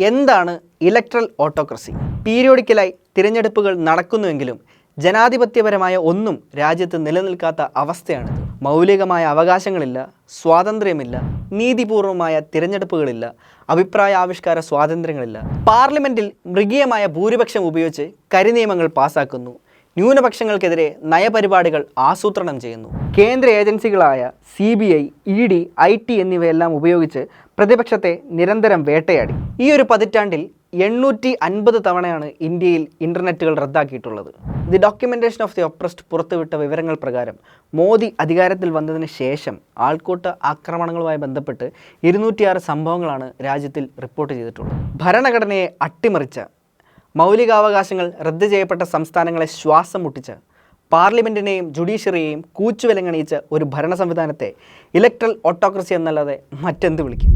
എന്താണ് electoral autocracy? പീരിയോഡിക്കലായി തിരഞ്ഞെടുപ്പുകൾ നടക്കുന്നുവെങ്കിലും ജനാധിപത്യപരമായ ഒന്നും രാജ്യത്ത് നിലനിൽക്കാത്ത അവസ്ഥയാണ്. മൗലികമായ അവകാശങ്ങളില്ല, സ്വാതന്ത്ര്യമില്ല, നീതിപൂർവമായ തിരഞ്ഞെടുപ്പുകളില്ല, അഭിപ്രായ ആവിഷ്കാര സ്വാതന്ത്ര്യങ്ങളില്ല. പാർലമെൻറ്റിൽ മൃഗീയമായ ഭൂരിപക്ഷം ഉപയോഗിച്ച് കരിനിയമങ്ങൾ പാസാക്കുന്നു. ന്യൂനപക്ഷങ്ങൾക്കെതിരെ നയപരിപാടികൾ ആസൂത്രണം ചെയ്യുന്നു. കേന്ദ്ര ഏജൻസികളായ CBI, ED, IT എന്നിവയെല്ലാം ഉപയോഗിച്ച് പ്രതിപക്ഷത്തെ നിരന്തരം വേട്ടയാടി. ഈ ഒരു പതിറ്റാണ്ടിൽ 850 തവണയാണ് ഇന്ത്യയിൽ ഇൻ്റർനെറ്റുകൾ റദ്ദാക്കിയിട്ടുള്ളത്. The documentation of the oppressed പുറത്തുവിട്ട വിവരങ്ങൾ പ്രകാരം മോദി അധികാരത്തിൽ വന്നതിന് ശേഷം ആൾക്കൂട്ട ആക്രമണങ്ങളുമായി ബന്ധപ്പെട്ട് 206 സംഭവങ്ങളാണ് രാജ്യത്തിൽ റിപ്പോർട്ട് ചെയ്തിട്ടുള്ളത്. ഭരണഘടനയെ അട്ടിമറിച്ച, മൗലികാവകാശങ്ങൾ റദ്ദ് ചെയ്യപ്പെട്ട സംസ്ഥാനങ്ങളെ ശ്വാസം മുട്ടിച്ച, പാർലമെൻറ്റിനെയും ജുഡീഷ്യറിയെയും കൂച്ചുവിലങ്ങണിയിച്ച ഒരു ഭരണ സംവിധാനത്തെ ഇലക്ട്രൽ ഓട്ടോക്രസി എന്നല്ലാതെ മറ്റെന്ത് വിളിക്കും?